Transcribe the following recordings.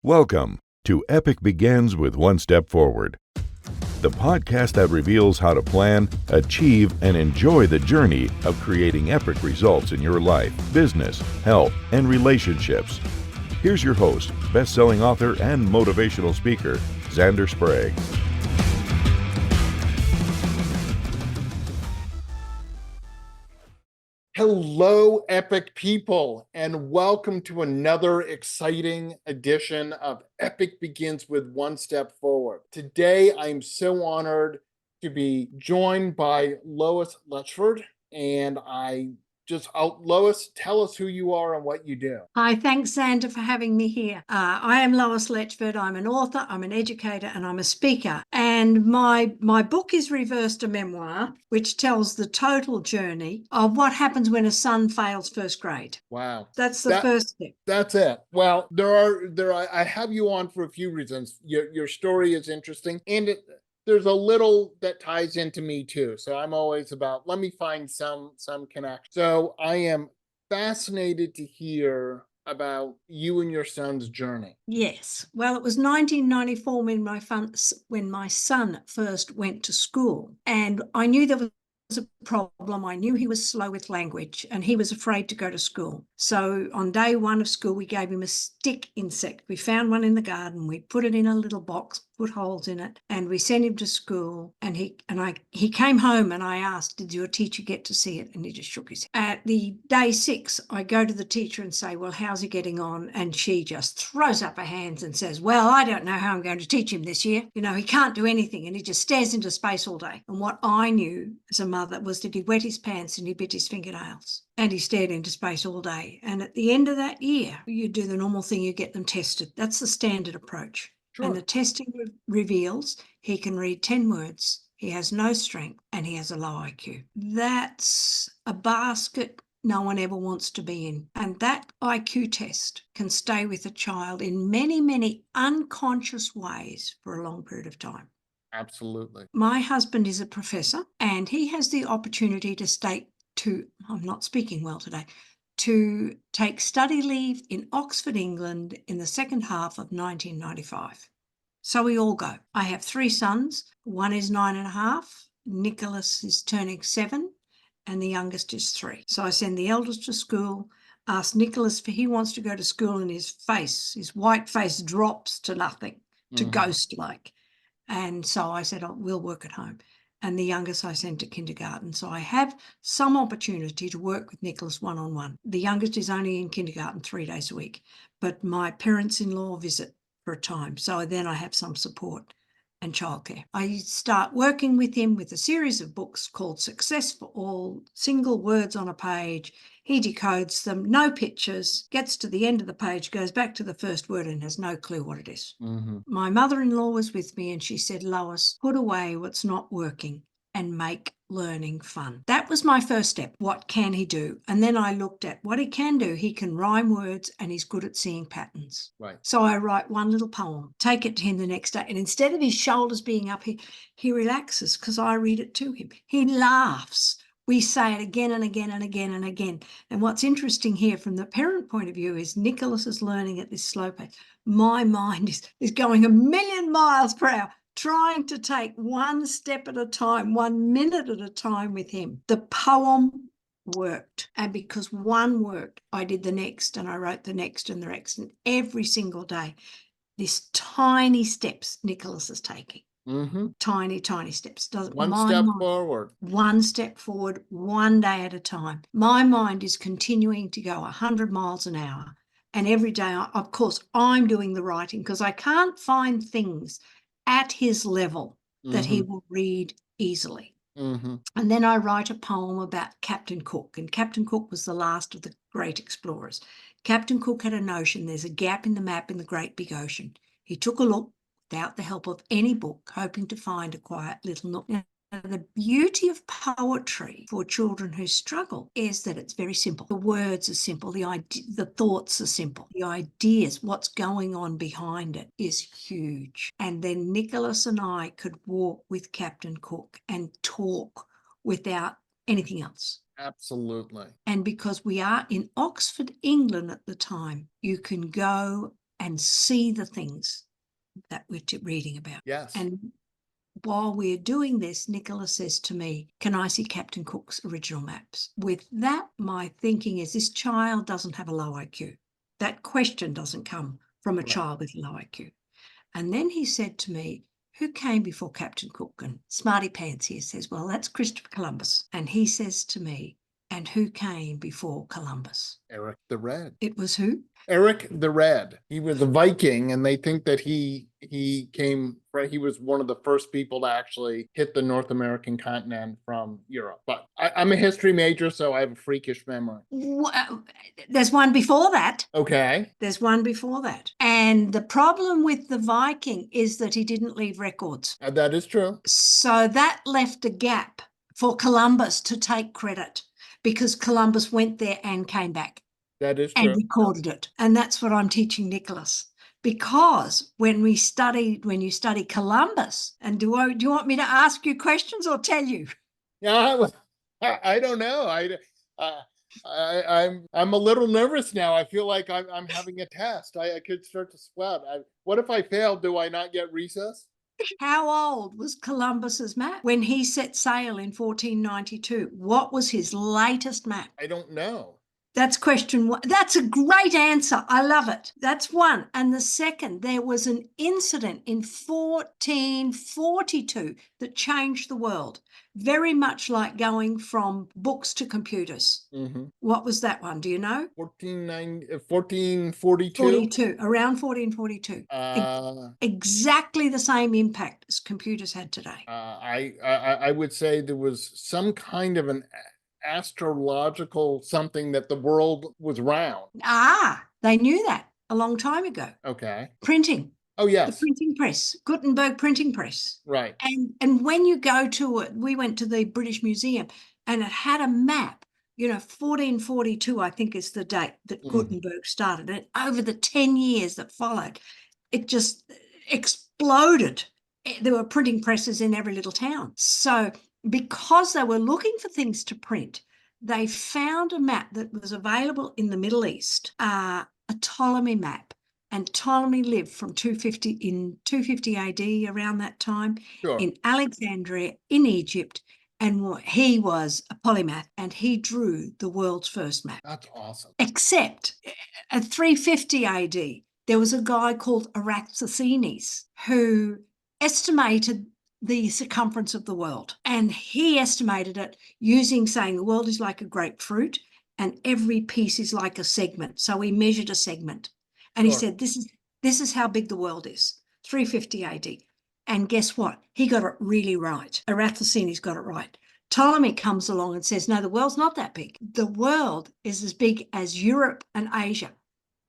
Welcome to Epic Begins with One Step Forward, the podcast that reveals how to plan, achieve, and enjoy the journey of creating epic results in your life, business, health, and relationships. Here's your host, best-selling author and motivational speaker, Xander Sprague. Hello, epic people, and welcome to another exciting edition of Epic Begins with One Step Forward. Today, I am so honored to be joined by Lois Letchford, and Lois, tell us who you are and what you do. Hi, thanks, Xander, for having me here. I am Lois Letchford. I'm an author, I'm an educator, and I'm a speaker. And my book is Reversed a Memoir, which tells the total journey of what happens when a son fails first grade. Wow. That's the first step. That's it. Well, I have you on for a few reasons. Your story is interesting, and there's a little that ties into me too. So I'm always about, let me find some connection. So I am fascinated to hear about you and your son's journey. Yes. Well, it was 1994 when my son first went to school, and I knew there was a problem. I knew he was slow with language and he was afraid to go to school. So on day one of school, we gave him a stick insect. We found one in the garden. We put it in a little box, put holes in it, and we sent him to school. And he came home, and I asked, "Did your teacher get to see it?" And he just shook his head. At the day 6, I go to the teacher and say, "Well, how's he getting on?" And she just throws up her hands and says, "Well, I don't know how I'm going to teach him this year. You know, he can't do anything, and he just stares into space all day." And what I knew as a mother was that he wet his pants and he bit his fingernails and he stared into space all day. And at the end of that year, you do the normal thing, you get them tested. That's the standard approach. Sure. And the testing reveals he can read 10 words, he has no strength, and he has a low IQ. That's a basket no one ever wants to be in. And that IQ test can stay with a child in many, many unconscious ways for a long period of time. Absolutely. My husband is a professor, and he has the opportunity I'm not speaking well today, to take study leave in Oxford, England in the second half of 1995. So we all go. I have 3 sons. One is 9.5. Nicholas is turning 7, and the youngest is 3. So I send the eldest to school, ask Nicholas if he wants to go to school, and his white face drops to nothing, to ghost-like. And so I said, we'll work at home. And the youngest I sent to kindergarten. So I have some opportunity to work with Nicholas one-on-one. The youngest is only in kindergarten 3 days a week, but my parents-in-law visit for a time. So then I have some support and childcare. I start working with him with a series of books called Success for All, single words on a page. He decodes them, no pictures, gets to the end of the page, goes back to the first word and has no clue what it is. My mother-in-law was with me and she said, "Lois, put away what's not working and make learning fun." That was my first step. What can he do? And then I looked at what he can do. He can rhyme words and he's good at seeing patterns. Right. So I write one little poem, take it to him the next day. And instead of his shoulders being up, he relaxes because I read it to him. He laughs. We say it again and again and again and again. And what's interesting here from the parent point of view is Nicholas is learning at this slow pace. My mind is going 1,000,000 miles per hour, trying to take one step at a time, 1 minute at a time with him. The poem worked. And because one worked, I did the next, and I wrote the next and the next. And every single day, these tiny steps Nicholas is taking. Tiny, tiny steps. One step forward. One step forward, one day at a time. My mind is continuing to go 100 miles an hour. And every day, of course, I'm doing the writing because I can't find things at his level that he will read easily. And then I write a poem about Captain Cook. And Captain Cook was the last of the great explorers. Captain Cook had a notion there's a gap in the map in the great big ocean. He took a look without the help of any book, hoping to find a quiet little nook. Now, the beauty of poetry for children who struggle is that it's very simple. The words are simple. The thoughts are simple. The ideas, what's going on behind it is huge. And then Nicholas and I could walk with Captain Cook and talk without anything else. Absolutely. And because we are in Oxford, England at the time, you can go and see the things that we're reading about. Yes. And while we're doing this, Nicholas says to me, can I see Captain Cook's original maps? With that, my thinking is this child doesn't have a low IQ. That question doesn't come from a child with low IQ. And then he said to me, who came before Captain Cook? And Smarty Pants here says, well, that's Christopher Columbus. And he says to me, and who came before Columbus? Eric the Red. It was who? Eric the Red. He was a Viking, and they think that he was one of the first people to actually hit the North American continent from Europe. But I'm a history major, so I have a freakish memory. There's one before that. Okay. There's one before that. And the problem with the Viking is that he didn't leave records. That is true. So that left a gap for Columbus to take credit, because Columbus went there and came back. That is true. And recorded it. And that's what I'm teaching Nicholas. Because when you study Columbus, and do you want me to ask you questions or tell you? Yeah, I don't know. I'm a little nervous now. I feel like I'm having a test. I could start to sweat. What if I fail? Do I not get recess? How old was Columbus's map when he set sail in 1492? What was his latest map? I don't know. That's question one. That's a great answer. I love it. That's one. And the second, there was an incident in 1442 that changed the world, very much like going from books to computers. Mm-hmm. What was that one? Do you know? 1442? 42, around 1442. Exactly the same impact as computers had today. I would say there was some kind of an astrological something that the world was round. They knew that a long time ago. Okay. Printing. Oh, yes. The printing press, Gutenberg printing press. Right. And when you go to it, we went to the British Museum and it had a map, 1442, I think is the date that Gutenberg started. And over the 10 years that followed, it just exploded. There were printing presses in every little town. So because they were looking for things to print, they found a map that was available in the Middle East, a Ptolemy map. And Ptolemy lived from 250 AD, around that time, in Alexandria, in Egypt, and he was a polymath, and he drew the world's first map. That's awesome. Except at 350 AD, there was a guy called Eratosthenes who estimated the circumference of the world. And he estimated it saying the world is like a grapefruit and every piece is like a segment. So he measured a segment. And he said, this is how big the world is, 350 AD. And guess what? He got it really right. Eratosthenes got it right. Ptolemy comes along and says, no, the world's not that big. The world is as big as Europe and Asia,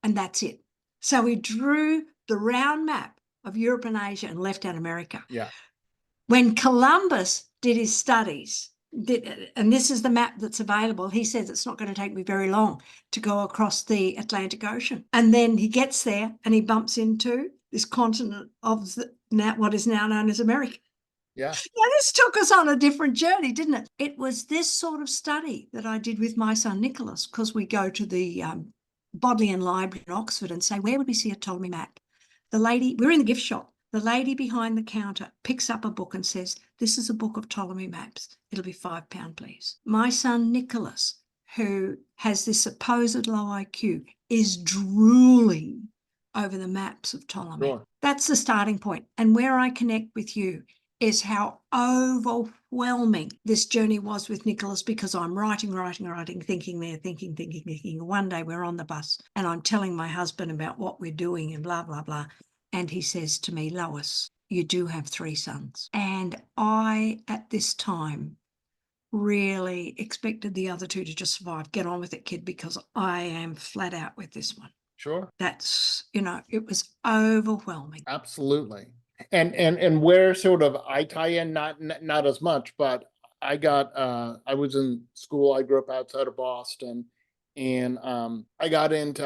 and that's it. So he drew the round map of Europe and Asia and left out America. Yeah. When Columbus did his studies, and this is the map that's available, he says it's not going to take me very long to go across the Atlantic Ocean. And then he gets there and he bumps into this continent of what is now known as America. Yeah. Now, this took us on a different journey, didn't it? It was this sort of study that I did with my son Nicholas, because we go to the Bodleian Library in Oxford and say, where would we see a Ptolemy map? The lady, we're in the gift shop. The lady behind the counter picks up a book and says, this is a book of Ptolemy maps. It'll be £5, please. My son Nicholas, who has this supposed low IQ, is drooling over the maps of Ptolemy. Sure. That's the starting point. And where I connect with you is how overwhelming this journey was with Nicholas, because I'm writing, thinking there, thinking. One day we're on the bus and I'm telling my husband about what we're doing and blah, blah, blah. And he says to me, Lois, you do have 3 sons. And I, at this time, really expected the other 2 to just survive. Get on with it, kid, because I am flat out with this one. Sure. That's, it was overwhelming. Absolutely. And where sort of I tie in, not as much, but I was in school. I grew up outside of Boston, and I got into,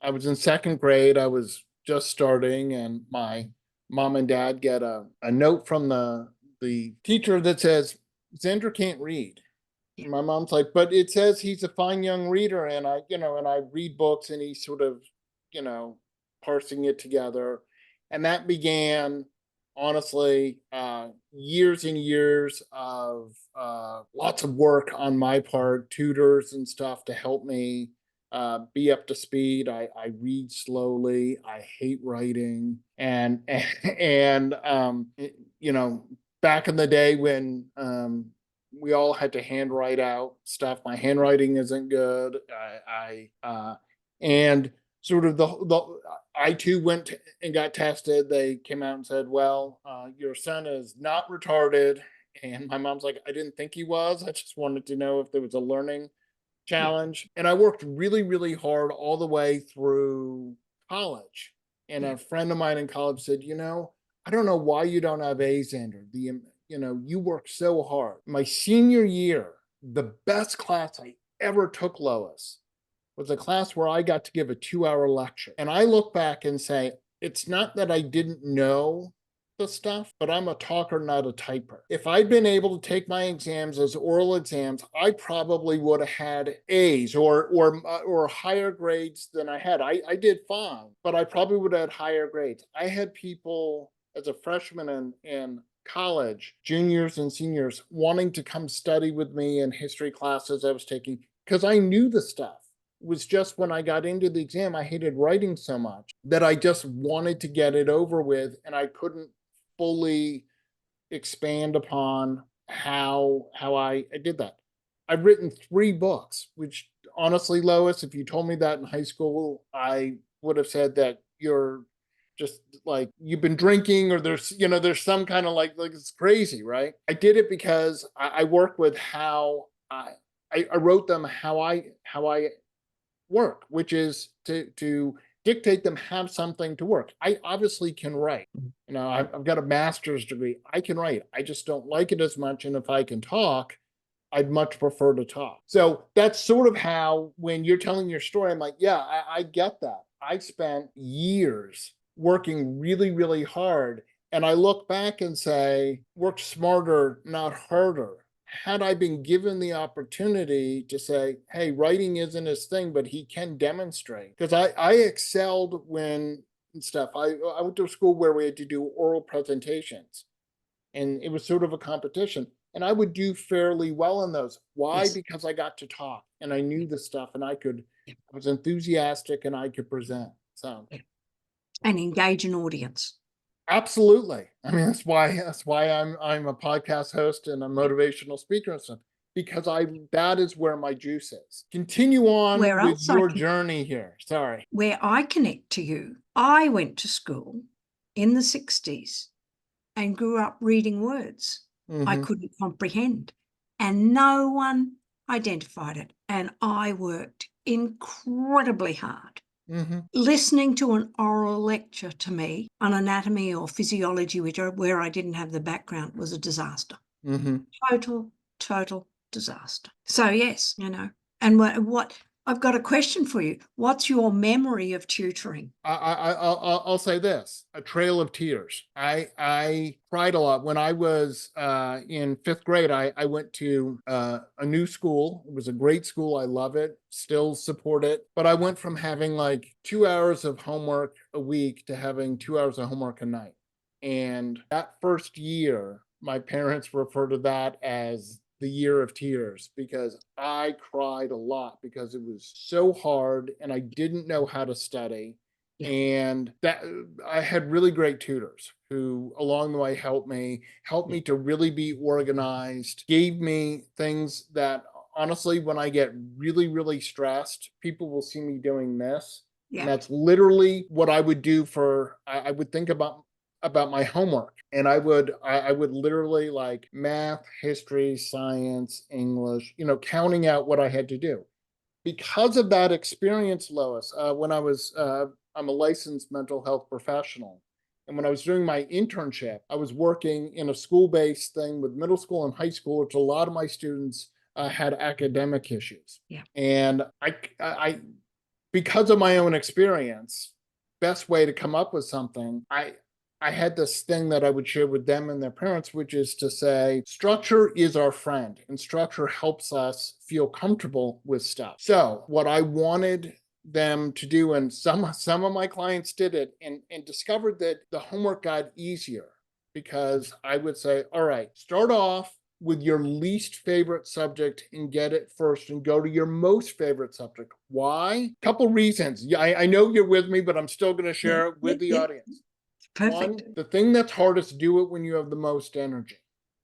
I was in 2nd grade. I was just starting, and my mom and dad get a note from the teacher that says, Xander can't read. And my mom's like, but it says he's a fine young reader. And I read books, and he sort of, parsing it together. And that began, honestly, years and years of lots of work on my part, tutors and stuff to help me be up to speed. I read slowly. I hate writing, you know, back in the day when we all had to handwrite out stuff. My handwriting isn't good. And sort of I too went and got tested. They came out and said, "Well, your son is not retarded." And my mom's like, "I didn't think he was. I just wanted to know if there was a learning Yeah. challenge." And I worked really, really hard all the way through college. And Yeah. a friend of mine in college said, "I don't know why you don't have A's, Andrew. You work so hard." My senior year, the best class I ever took, Lois, was a class where I got to give a 2-hour lecture. And I look back and say, it's not that I didn't know the stuff, but I'm a talker, not a typer. If I'd been able to take my exams as oral exams, I probably would have had A's or higher grades than I had. I did fine, but I probably would have had higher grades. I had people as a freshman in college, juniors and seniors, wanting to come study with me in history classes I was taking because I knew the stuff. It was just when I got into the exam, I hated writing so much that I just wanted to get it over with, and I couldn't fully expand upon how I did that. I've written 3 books, which honestly, Lois, if you told me that in high school, I would have said that you're just like you've been drinking, or there's some kind of like it's crazy, right? I did it because I work with how I wrote them how I work, which is to dictate them have something to work. I obviously can write. I've got a master's degree. I can write. I just don't like it as much. And if I can talk, I'd much prefer to talk. So that's sort of how, when you're telling your story, I'm like, yeah, I get that. I spent years working really, really hard. And I look back and say, work smarter, not harder. Had I been given the opportunity to say, hey, writing isn't his thing, but he can demonstrate. Because I excelled when and stuff. I went to a school where we had to do oral presentations, and it was sort of a competition. And I would do fairly well in those. Why? Yes. Because I got to talk and I knew the stuff, and I was enthusiastic and I could present. So And engage an audience. absolutely. I mean, that's why I'm a podcast host and a motivational speaker and stuff, because that is where my juice is. Continue on Where with else your journey here. Sorry. where I connect to you, I went to school in the 60s and grew up reading words I Mm-hmm. couldn't comprehend, and no one identified it. And I worked incredibly hard. Mm-hmm. Listening to an oral lecture to me on anatomy or physiology, where I didn't have the background, was a disaster. Mm-hmm. Total disaster. So yes, and what I've got a question for you. What's your memory of tutoring? I'll say this: a trail of tears. I cried a lot when I was in 5th grade. I went to a new school. It was a great school. I love it. Still support it. But I went from having like 2 hours of homework a week to having 2 hours of homework a night. And that first year, my parents refer to that as the year of tears, because I cried a lot because it was so hard and I didn't know how to study. Yeah. And that I had really great tutors who along the way helped me to really be organized, gave me things that honestly, when I get really, really stressed, people will see me doing this. Yeah. And that's literally what I would do I would think about my homework, and I would literally like math, history, science, English, counting out what I had to do. Because of that experience, Lois, when I'm a licensed mental health professional, and when I was doing my internship, I was working in a school-based thing with middle school and high school, which a lot of my students had academic issues. Yeah. And I because of my own experience, best way to come up with something, I had this thing that I would share with them and their parents, which is to say, structure is our friend, and structure helps us feel comfortable with stuff. So what I wanted them to do, and some of my clients did it and discovered that the homework got easier because I would say, all right, start off with your least favorite subject and get it first and go to your most favorite subject. Why? Couple reasons. Yeah, I know you're with me, but I'm still going to share it with the audience. Perfect. One, the thing that's hardest, do it when you have the most energy.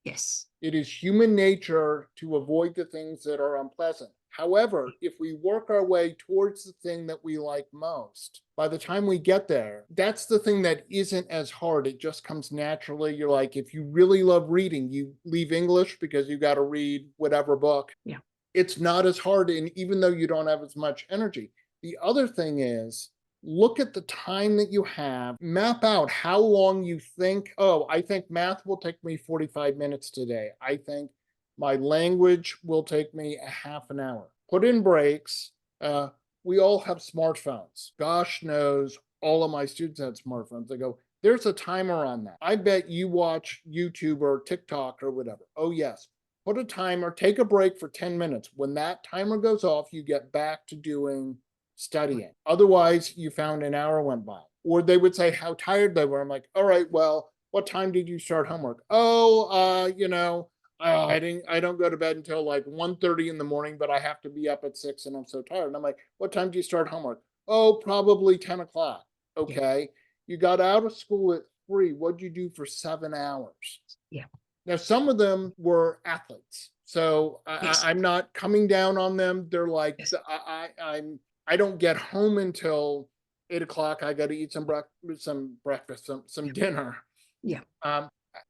Yes. It is human nature to avoid the things that are unpleasant. However, if we work our way towards the thing that we like most, by the time we get there, that's the thing that isn't as hard. It just comes naturally. You're like, if you really love reading, you leave English because you got to read whatever book. Yeah. It's not as hard, and even though you don't have as much energy. The other thing is, look at the time that you have, map out how long you think, oh, I think math will take me 45 minutes today. I think my language will take me a half an hour. Put in breaks. We all have smartphones. Gosh knows all of my students had smartphones. They go, there's a timer on that. I bet you watch YouTube or TikTok or whatever. Oh, yes. Put a timer, take a break for 10 minutes. When that timer goes off, you get back to doing studying. Otherwise, you found an hour went by. Or they would say how tired they were. I'm like, all right, well, what time did you start homework? Oh, I don't go to bed until like 1:30 in the morning, but I have to be up at 6 and I'm so tired. And I'm like, what time do you start homework? Oh, probably 10 o'clock. Okay. You got out of school at 3. What'd you do for 7 hours? Yeah. Now, some of them were athletes. So Yes. I'm not coming down on them. They're like, Yes. I don't get home until 8 o'clock. I got to eat some breakfast, some dinner. Yeah. I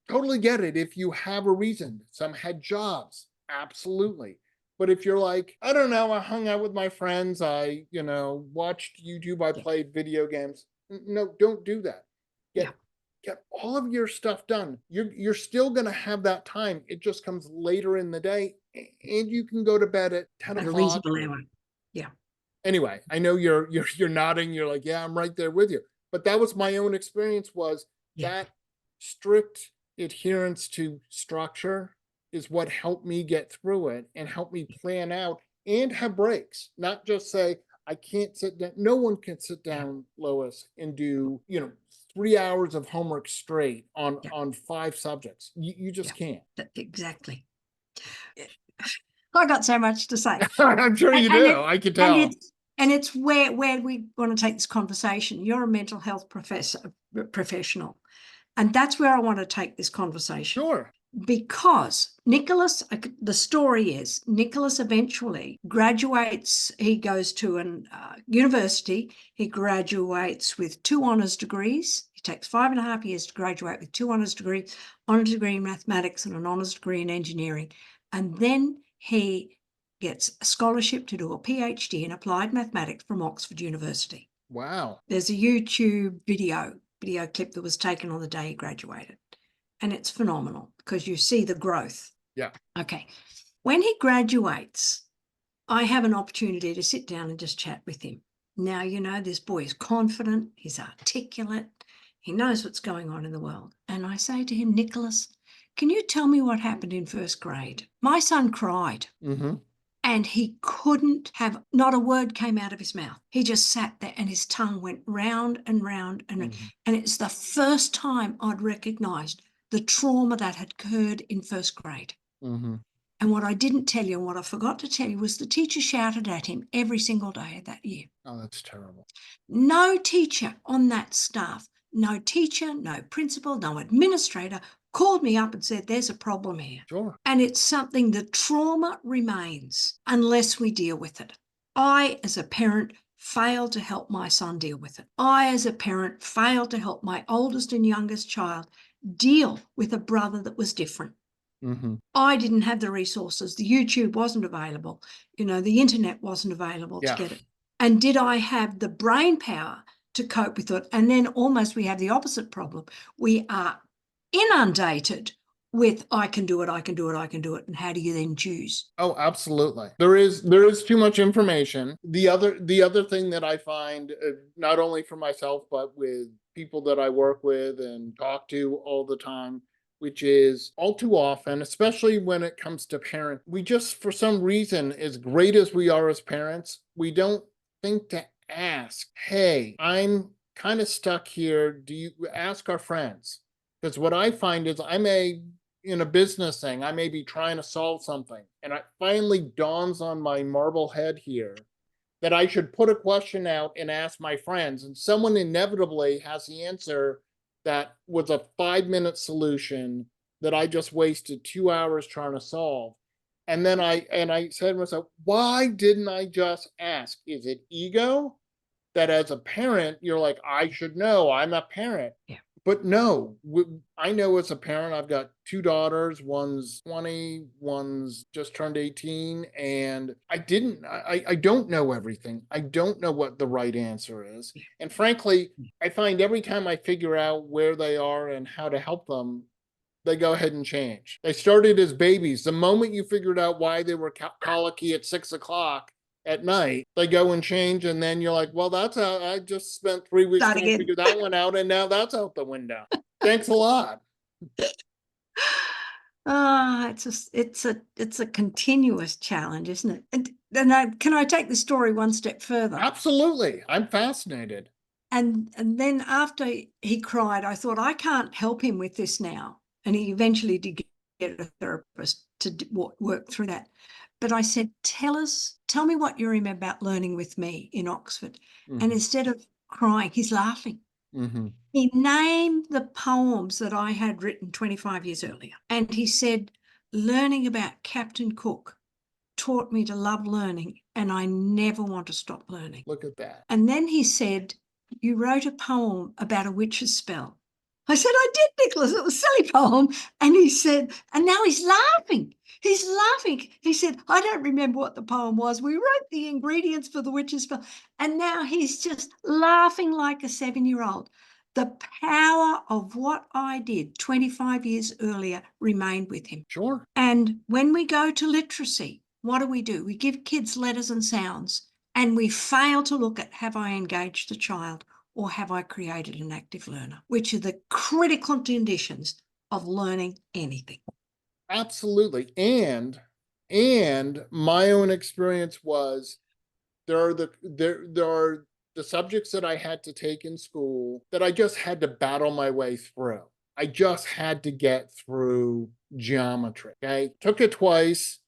totally get it. If you have a reason, some had jobs, absolutely. But if you're like, I don't know, I hung out with my friends, I, watched YouTube, I played video games. No, don't do that. Get all of your stuff done. You're still going to have that time. It just comes later in the day, and you can go to bed at 10 At a o'clock. reasonable hour. Yeah. Anyway, I know you're nodding. You're like, yeah, I'm right there with you. But that was my own experience, was that strict adherence to structure is what helped me get through it and help me plan out and have breaks. Not just say, I can't sit down. No one can sit down, Lois, and do, 3 hours of homework straight on 5 subjects. You just can't. Exactly. I got so much to say. I'm sure you do. I can tell. And it's where we want to take this conversation. You're a mental health professional, and that's where I want to take this conversation. Sure. Because Nicholas, the story is Nicholas eventually graduates. He goes to an university. He graduates with 2 honors degrees. It takes 5.5 years to graduate with 2 honors degrees, honors degree in mathematics and an honors degree in engineering. And then he gets a scholarship to do a PhD in applied mathematics from Oxford University. Wow. There's a YouTube video clip that was taken on the day he graduated. And it's phenomenal because you see the growth. Yeah. Okay. When he graduates, I have an opportunity to sit down and just chat with him. Now, this boy is confident, he's articulate, he knows what's going on in the world. And I say to him, Nicholas, can you tell me what happened in first grade? My son cried. Mm-hmm. And he couldn't have, not a word came out of his mouth. He just sat there and his tongue went round and round and round. Mm-hmm. And it's the first time I'd recognised the trauma that had occurred in first grade. Mm-hmm. And what I didn't tell you and what I forgot to tell you was the teacher shouted at him every single day of that year. Oh, that's terrible. No teacher on that staff, no teacher, no principal, no administrator called me up and said, there's a problem here. Sure. And it's something, the trauma remains unless we deal with it. I, as a parent, failed to help my son deal with it. I, as a parent, failed to help my oldest and youngest child deal with a brother that was different. Mm-hmm. I didn't have the resources. The YouTube wasn't available. The internet wasn't available to get it. And did I have the brain power to cope with it? And then almost we have the opposite problem. We are inundated with I can do it, and how do you then choose? Oh, absolutely. There is too much information. The other thing that I find, not only for myself but with people that I work with and talk to all the time, which is all too often, especially when it comes to parents, we just, for some reason, as great as we are as parents, we don't think to ask, hey, I'm kind of stuck here. Do you ask our friends? Because what I find is in a business thing, I may be trying to solve something. And it finally dawns on my marble head here that I should put a question out and ask my friends. And someone inevitably has the answer that was a 5-minute solution that I just wasted 2 hours trying to solve. And then I said to myself, why didn't I just ask? Is it ego that as a parent, you're like, I should know, I'm a parent. Yeah. But no, I know as a parent, I've got 2 daughters, one's 20, one's just turned 18, and I don't know everything. I don't know what the right answer is. And frankly, I find every time I figure out where they are and how to help them, they go ahead and change. They started as babies. The moment you figured out why they were colicky at 6 o'clock at night, they go and change. And then you're like, well, that's how I just spent 3 weeks Start trying to again. figure that one out. And now that's out the window. Thanks a lot. It's a continuous challenge, isn't it? And can I take the story one step further? Absolutely. I'm fascinated. And then after he cried, I thought, I can't help him with this now. And he eventually did get a therapist to work through that. But I said, tell me what you remember about learning with me in Oxford. Mm-hmm. And instead of crying, he's laughing. Mm-hmm. He named the poems that I had written 25 years earlier. And he said, learning about Captain Cook taught me to love learning, and I never want to stop learning. Look at that. And then he said, you wrote a poem about a witch's spell. I said, I did, Nicholas. It was a silly poem. And he said, and now he's laughing. He's laughing. He said, I don't remember what the poem was. We wrote the ingredients for the witch's spell. And now he's just laughing like a 7-year-old. The power of what I did 25 years earlier remained with him. Sure. And when we go to literacy, what do? We give kids letters and sounds, and we fail to look at, have I engaged the child or have I created an active learner, which are the critical conditions of learning anything. Absolutely. And my own experience was there are the subjects that I had to take in school that I just had to battle my way through. I just had to get through geometry. Okay. Took it twice.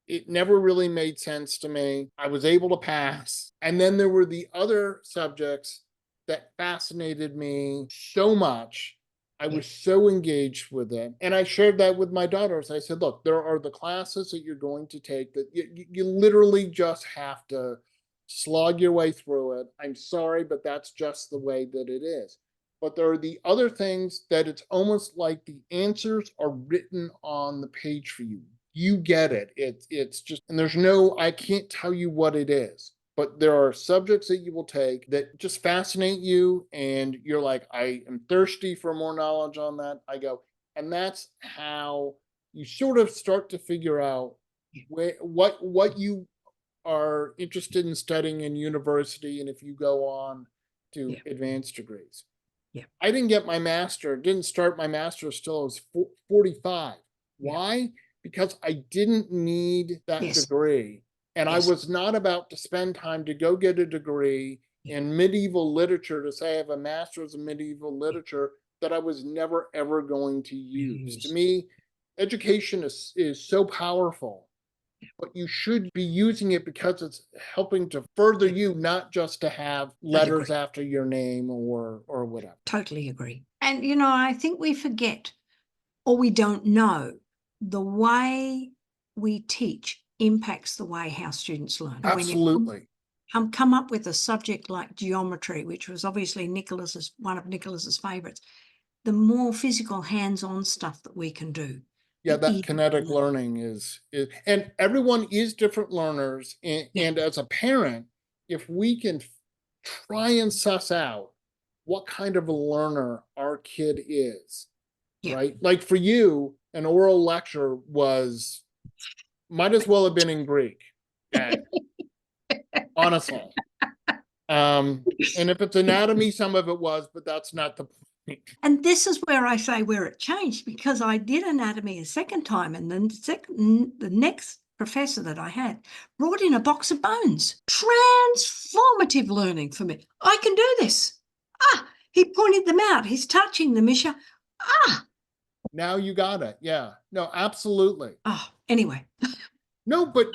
It never really made sense to me. I was able to pass. And then there were the other subjects that fascinated me so much. I was so engaged with it. And I shared that with my daughters. I said, look, there are the classes that you're going to take that you literally just have to slog your way through it. I'm sorry, but that's just the way that it is. But there are the other things that it's almost like the answers are written on the page for you. You get it. It's just, and I can't tell you what it is. But there are subjects that you will take that just fascinate you, and you're like, I am thirsty for more knowledge on that. I go, and that's how you sort of start to figure out what you are interested in studying in university, and if you go on to advanced degrees. Yeah. I didn't start my master's till I was 45. Why? Because I didn't need that degree. And I was not about to spend time to go get a degree in medieval literature to say I have a master's in medieval literature that I was never, ever going to use. To me, education is so powerful, but you should be using it because it's helping to further you, not just to have letters after your name or whatever. Totally agree. And, I think we forget, or we don't know, the way we teach impacts the way how students learn. Absolutely. When you come up with a subject like geometry, which was obviously one of Nicholas's favorites, the more physical hands-on stuff that we can do. Yeah, that kinetic learning is, and everyone is different learners. And as a parent, if we can try and suss out what kind of a learner our kid is, right? Like for you, an oral lecture might as well have been in Greek. Honestly. And if it's anatomy, some of it was, but that's not the point. And this is where I say where it changed, because I did anatomy a second time, and then the next professor that I had brought in a box of bones. Transformative learning for me. I can do this. He pointed them out. He's touching them, Misha. Now you got it. Yeah. No, absolutely. Anyway. No, but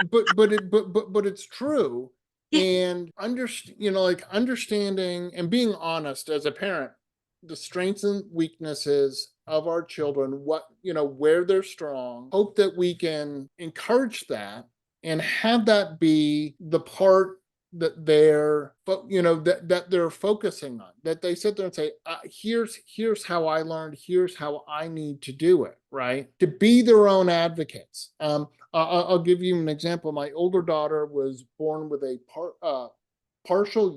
it's true. Yeah. And understanding and being honest as a parent, the strengths and weaknesses of our children, where they're strong, hope that we can encourage that and have that be the part that they're focusing on, that they sit there and say, here's how I learned, here's how I need to do it, right? To be their own advocates. I'll give you an example. My older daughter was born with a partial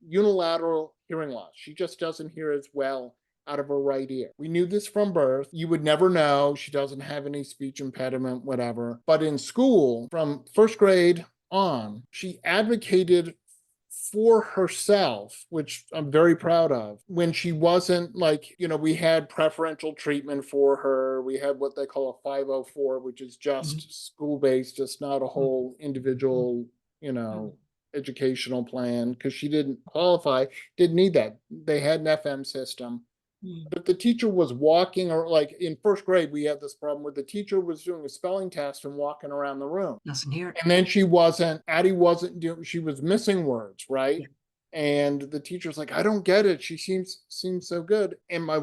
unilateral hearing loss. She just doesn't hear as well out of her right ear. We knew this from birth. You would never know. She doesn't have any speech impediment, whatever. But in school, from first grade on, she advocated for herself, which I'm very proud of, when she wasn't we had preferential treatment for her. We had what they call a 504, which is just school-based, just not a whole individual, educational plan, because she didn't qualify, didn't need that. They had an FM system. But if the teacher was walking, or in first grade, we had this problem where the teacher was doing a spelling test and walking around the room. Doesn't hear it. And then Addie wasn't doing, she was missing words, right? Yeah. And the teacher's like, I don't get it. She seems so good. And my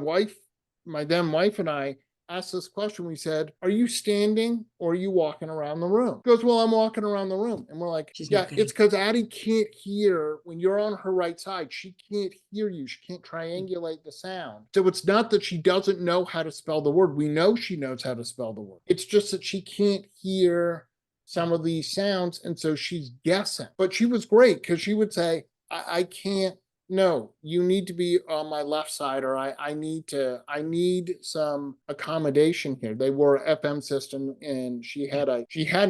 then wife and I asked this question. We said, are you standing or are you walking around the room? She goes, well, I'm walking around the room. And we're like, it's because Addie can't hear when you're on her right side. She can't hear you. She can't triangulate the sound. So it's not that she doesn't know how to spell the word. We know she knows how to spell the word. It's just that she can't hear some of these sounds. And so she's guessing. But she was great, because she would say, I can't. No, you need to be on my left side, or I need some accommodation here. They wore an FM system, and she had a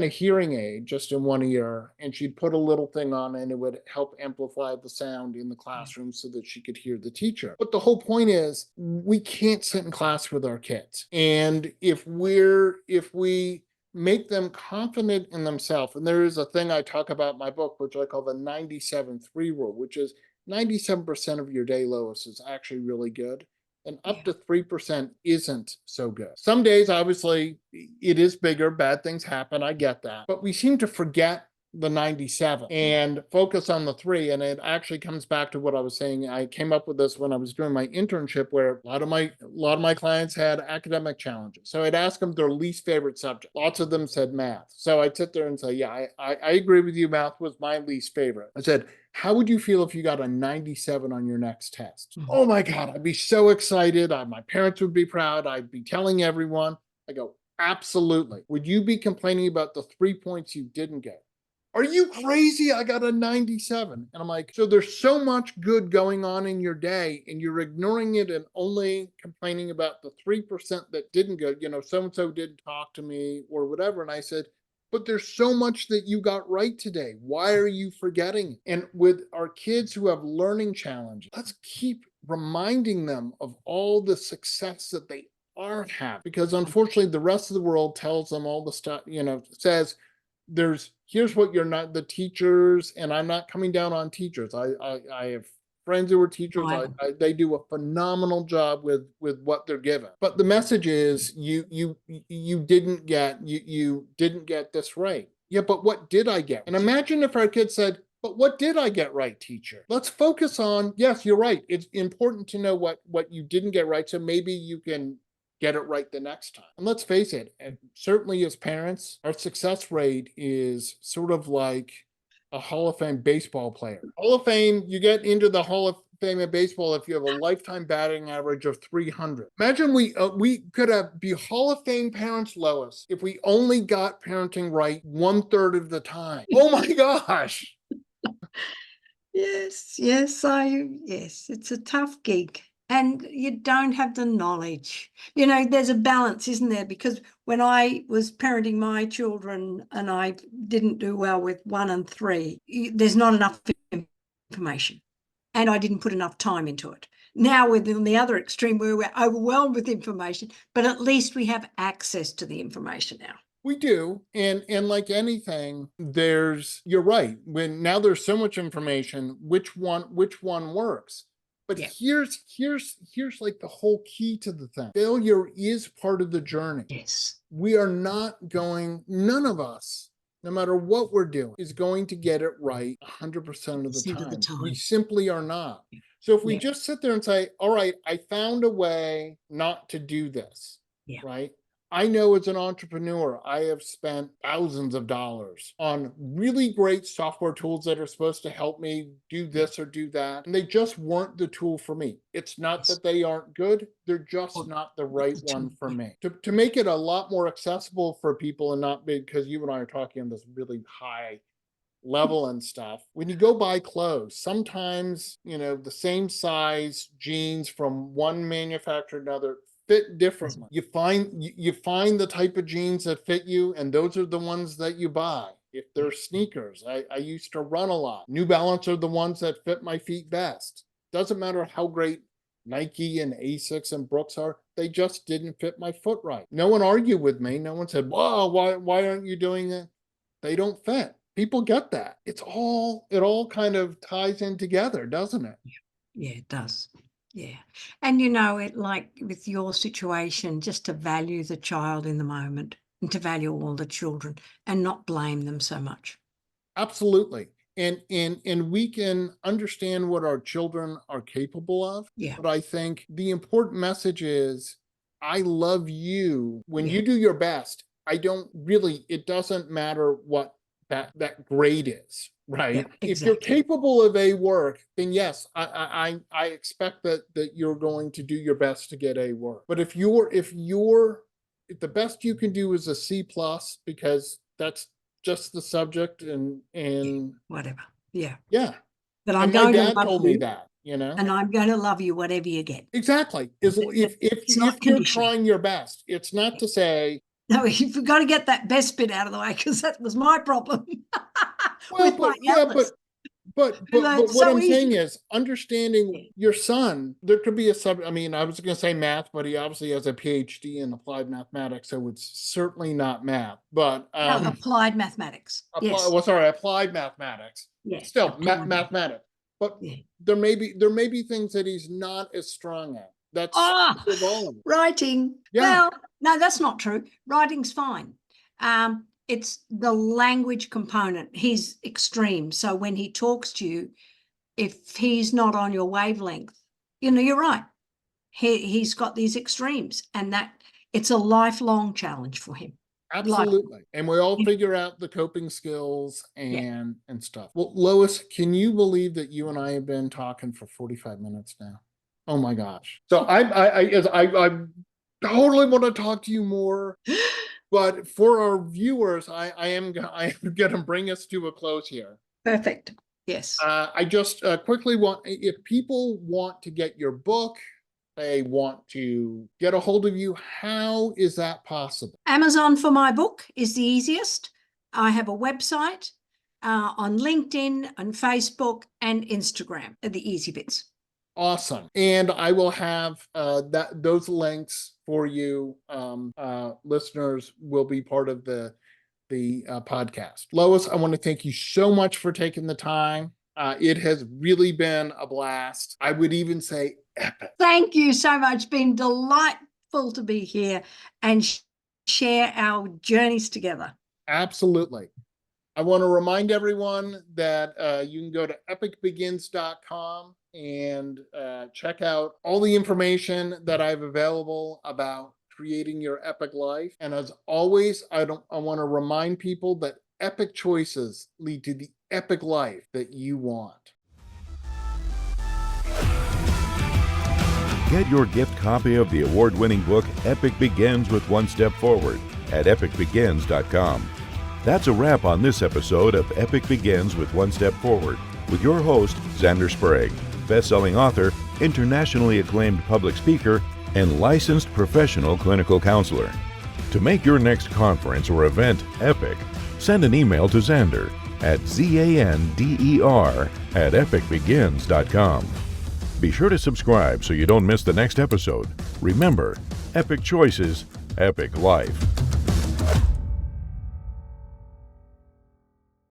hearing aid just in one ear, and she'd put a little thing on, and it would help amplify the sound in the classroom so that she could hear the teacher. But the whole point is, we can't sit in class with our kids. And if we make them confident in themselves, and there is a thing I talk about in my book, which I call the 97-3 rule, which is 97% of your day, Lois, is actually really good, and up to 3% isn't so good. Some days, obviously, it is bigger. Bad things happen. I get that. But we seem to forget the 97 and focus on the 3. And it actually comes back to what I was saying. I came up with this when I was doing my internship, where a lot of my clients had academic challenges. So I'd ask them their least favorite subject. Lots of them said math. So I'd sit there and say, yeah, I agree with you. Math was my least favorite. I said, how would you feel if you got a 97 on your next test? Oh my God, I'd be so excited. My parents would be proud. I'd be telling everyone. I go, absolutely. Would you be complaining about the 3 points you didn't get? Are you crazy? I got a 97. And I'm like, so there's so much good going on in your day, and you're ignoring it and only complaining about the 3% that didn't go, so-and-so didn't talk to me or whatever. And I said, but there's so much that you got right today. Why are you forgetting? And with our kids who have learning challenges, let's keep reminding them of all the success that they are having, because unfortunately the rest of the world tells them all the stuff, says, here's what you're not, the teachers, and I'm not coming down on teachers. I have friends who are teachers. They do a phenomenal job with what they're given. But the message is, you didn't get this right. Yeah, but what did I get? And imagine if our kids said, but what did I get right, teacher? Let's focus on, yes, you're right. It's important to know what you didn't get right, so maybe you can get it right the next time. And let's face it, and certainly as parents, our success rate is sort of like a Hall of Fame baseball player. Hall of Fame, you get into the Hall of Fame in baseball if you have a lifetime batting average of 300. Imagine we could be Hall of Fame parents, Lois, if we only got parenting right 1/3 of the time. Oh my gosh. Yes, it's a tough gig. And you don't have the knowledge. There's a balance, isn't there? Because when I was parenting my children and I didn't do well with 1 and 3, there's not enough information. And I didn't put enough time into it. Now we're on the other extreme where we're overwhelmed with information, but at least we have access to the information now. We do. And like anything, you're right. Now there's so much information, which one works. But Yeah. here's like the whole key to the thing. Failure is part of the journey. Yes. None of us, no matter what we're doing, is going to get it right 100% of the 100% of the time. We time. simply are not. So if we Yeah. just sit there and say, all right, I found a way not to do this, Yeah. right? I know as an entrepreneur, I have spent thousands of dollars on really great software tools that are supposed to help me do this or do that. And they just weren't the tool for me. It's not Yes. that they aren't good, they're just Or not the right the one tool, for yeah. me. To make it a lot more accessible for people and not big, because you and I are talking on this really high level and stuff. When you go buy clothes, sometimes, the same size jeans from one manufacturer to another fit differently. You find the type of jeans that fit you, and those are the ones that you buy. If they're sneakers, I used to run a lot. New Balance are the ones that fit my feet best. Doesn't matter how great Nike and Asics and Brooks are, they just didn't fit my foot right. No one argued with me. No one said, "Well, why aren't you doing it?" They don't fit. People get that. It all kind of ties in together, doesn't it? Yeah, it does. Yeah. And it like with your situation, just to value the child in the moment and to value all the children and not blame them so much. Absolutely. And we can understand what our children are capable of. Yeah. But I think the important message is, I love you. When Yeah. you do your best, it doesn't matter what that grade is, right? Yeah, If you're exactly. capable of A work, then yes, I expect that you're going to do your best to get A work. But if the best you can do is a C plus, because that's just the subject, and Whatever. Yeah. yeah. But I'm And my going to dad love told me you that, and I'm going to love you whatever you get. exactly. It's not If you're conditional. trying your best, it's not to say, No, you've got to get that best bit out of the way, because that was my problem well, with my but yeah, eldest. but It's what so I'm saying easy. is, understanding your son, there could be I mean, I was going to say math, but he obviously has a PhD in applied mathematics, so it's certainly not math. But No, applied mathematics. Yes. applied mathematics. Yeah. Still Applied. mathematics. But Yeah. there may be things that he's not as strong at. That's Oh, with all of it. writing. Yeah. Well, no, that's not true. Writing's fine. It's the language component. He's extreme. So when he talks to you, if he's not on your wavelength, you're right. He's got these extremes, and that it's a lifelong challenge for him. Absolutely. And we all Yeah. figure out the coping skills Yeah. and stuff. Well, Lois, can you believe that you and I have been talking for 45 minutes now? Oh my gosh. So I totally want to talk to you more, but for our viewers, I am going to bring us to a close here. Perfect. Yes. I just quickly if people want to get your book, they want to get a hold of you, how is that possible? Amazon for my book is the easiest. I have a website on LinkedIn and Facebook and Instagram are the easy bits. Awesome. And I will have those links for you. Listeners will be part of the podcast. Lois, I want to thank you so much for taking the time. It has really been a blast. I would even say epic. Thank you so much. It's been delightful to be here and share our journeys together. Absolutely. I want to remind everyone that you can go to epicbegins.com and check out all the information that I have available about creating your epic life. And as always, I want to remind people that epic choices lead to the epic life that you want. Get your gift copy of the award-winning book Epic Begins with One Step Forward at epicbegins.com. That's a wrap on this episode of Epic Begins with One Step Forward with your host, Xander Sprague, best-selling author, internationally acclaimed public speaker, and licensed professional clinical counselor. To make your next conference or event epic, send an email to Xander at zander@epicbegins.com. Be sure to subscribe so you don't miss the next episode. Remember, epic choices, epic life.